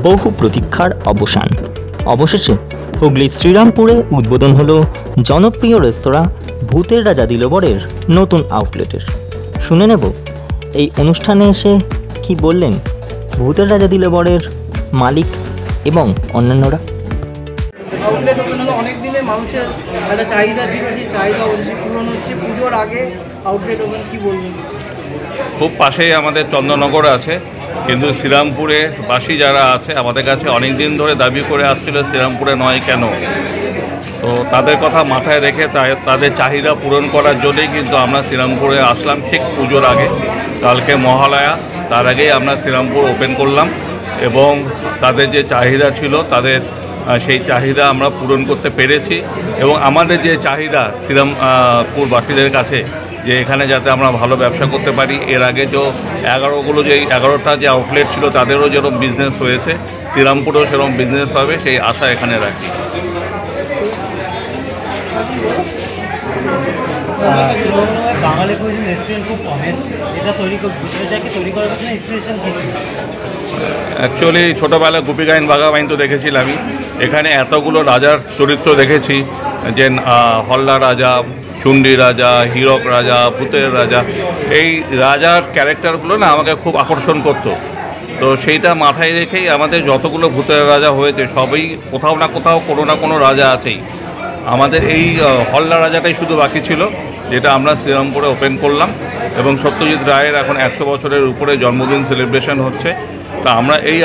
বহু প্রতীক্ষার অবসান। অবশেষে হুগলি শ্রীরামপুরে উদ্বোধন হলো জনপ্রিয় রেস্তোরাঁ ভূতের রাজা দিলবরের নতুন আউটলেটের। শুনে নেব এই অনুষ্ঠানে এসে কি বললেন ভূতের রাজা দিলবরের মালিক এবং অন্যান্যরা। আউটলেট ওপেন হলো অনেক দিনে, মানুষের একটা চাহিদা ছিল, সেই চাহিদা অবশ্যই পূরণ হচ্ছে। পুজোর আগে আউটলেট ওপেন, কি বলবেন? খুব পাশেই আমাদের চন্দননগর আছে, কিন্তু শ্রীরামপুরে বাসী যারা আছে আমাদের কাছে অনেক দিন ধরে দাবি করে আসছিল শ্রীরামপুরে নয় কেন। তো তাদের কথা মাথায় রেখে তাদের চাহিদা পূরণ করার জন্যই কিন্তু আমরা শ্রীরামপুরে আসলাম ঠিক পুজোর আগে। কালকে মহালয়া, তার আগেই আমরা শ্রীরামপুর ওপেন করলাম এবং তাদের যে চাহিদা ছিল তাদের সেই চাহিদা আমরা পূরণ করতে পেরেছি। এবং আমাদের যে চাহিদা শ্রীরামপুরবাসীদের কাছে যে এখানে যাতে আমরা ভালো ব্যবসা করতে পারি, এর আগে যে 11টা যে আউটলেট ছিল তাদেরও যেরকম বিজনেস হয়েছে, শ্রীরামপুরেও সেরকম বিজনেস হবে সেই আশা এখানে রাখি। বাঙালি কুইজিন রেস্টুরেন্ট খুব কমের, এটা তৈরি করার জন্য ইন্সপিরেশন কি? অ্যাকচুয়ালি ছোটোবেলায় গুপি গাইন বাঘা বাইন তো দেখেছিলামই, এখানে এতগুলো রাজার চরিত্র দেখেছি, যে হল্লা রাজা, চুন্ডি রাজা, হীরক রাজা, ভূতের রাজা, এই রাজার ক্যারেক্টারগুলো না আমাকে খুব আকর্ষণ করতো। তো সেইটা মাথায় রেখেই আমাদের যতগুলো ভূতের রাজা হয়েছে সবই কোথাও না কোথাও কোনো না কোনো রাজা আছেই। আমাদের এই হল্লা রাজাটাই শুধু বাকি ছিল, যেটা আমরা শ্রীরামপুরে ওপেন করলাম। এবং সত্যজিৎ রায়ের এখন 100 বছরের উপরে জন্মদিন সেলিব্রেশন হচ্ছে। তা আমরা এই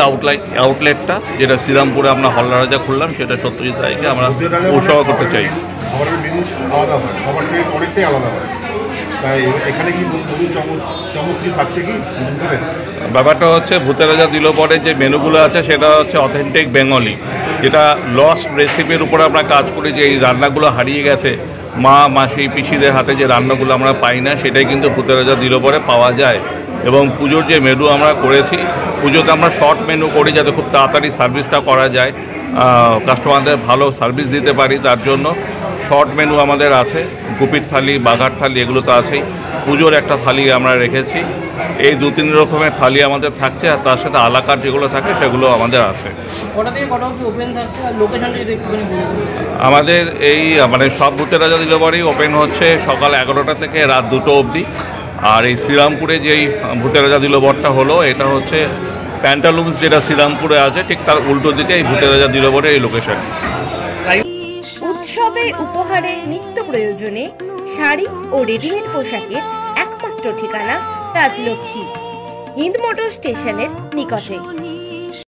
আউটলেটটা যেটা শ্রীরামপুরে আমরা হল্লা রাজা খুললাম, সেটা সত্যজিৎ রায়কে আমরা উৎসর্গ করতে চাই। খাবারের মেনু আলাদা হয়, সবার থেকে অনেকটাই আলাদা হয়, তাই এখানে কি চমক কি থাকছে কি? ব্যাপারটা হচ্ছে ভূতের রাজা দিলবরের যে মেনুগুলো আছে সেটা হচ্ছে অথেন্টিক বেঙ্গলি, যেটা লস্ট রেসিপির উপর আমরা কাজ করি। যে এই রান্নাগুলো হারিয়ে গেছে, মা মাসি পিসিদের হাতে যে রান্নাগুলো আমরা পাই না, সেটাই কিন্তু ভূতের রাজা দিলবরে পাওয়া যায়। এবং পুজোর যে মেনু আমরা করেছি, পুজোতে আমরা শর্ট মেনু করি যাতে খুব তাড়াতাড়ি সার্ভিসটা করা যায়, কাস্টমারদের ভালো সার্ভিস দিতে পারি, তার জন্য শর্ট মেনু আমাদের আছে। গুপির থালি, বাঘার থালি, এগুলো তো আছেই। পুজোর একটা থালি আমরা রেখেছি। এই 2-3 রকমের থালি আমাদের থাকছে, আর তার সাথে আলাকার যেগুলো থাকে সেগুলো আমাদের আছে। আমাদের এই সব ভূতের রাজা দিলবরেই ওপেন হচ্ছে সকাল 11টা থেকে রাত 2টো অবধি। আর এই শ্রীরামপুরে যেই ভূতের রাজা দিলবরটা হলো, এটা হচ্ছে প্যান্টালুন্স যেটা শ্রীরামপুরে আছে, ঠিক তার উল্টো দিকে এই ভূতের রাজা দিলবরের এই লোকেশন। উৎসবে, উপহারে, নিত্য প্রয়োজনে শাড়ি ও রেডিমেড পোশাকের একমাত্র ঠিকানা রাজলক্ষ্মী, হিন্দ মোটর স্টেশনের নিকটে।